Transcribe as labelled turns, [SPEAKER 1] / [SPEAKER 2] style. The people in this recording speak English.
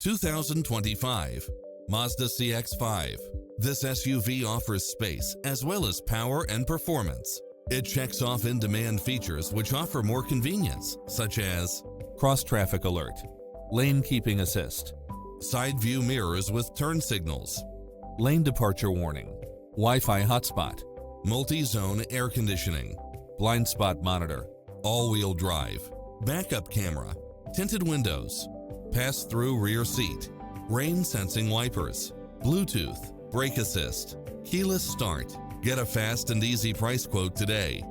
[SPEAKER 1] 2025 Mazda CX-5. This SUV offers space as well as power and performance. It checks off in-demand features which offer more convenience, such as cross-traffic alert, lane keeping assist, side view mirrors with turn signals, lane departure warning, Wi-Fi hotspot, multi-zone air conditioning, blind spot monitor, all-wheel drive, backup camera, tinted windows, pass-through rear seat, rain-sensing wipers, Bluetooth, brake assist, keyless start. Get a fast and easy price quote today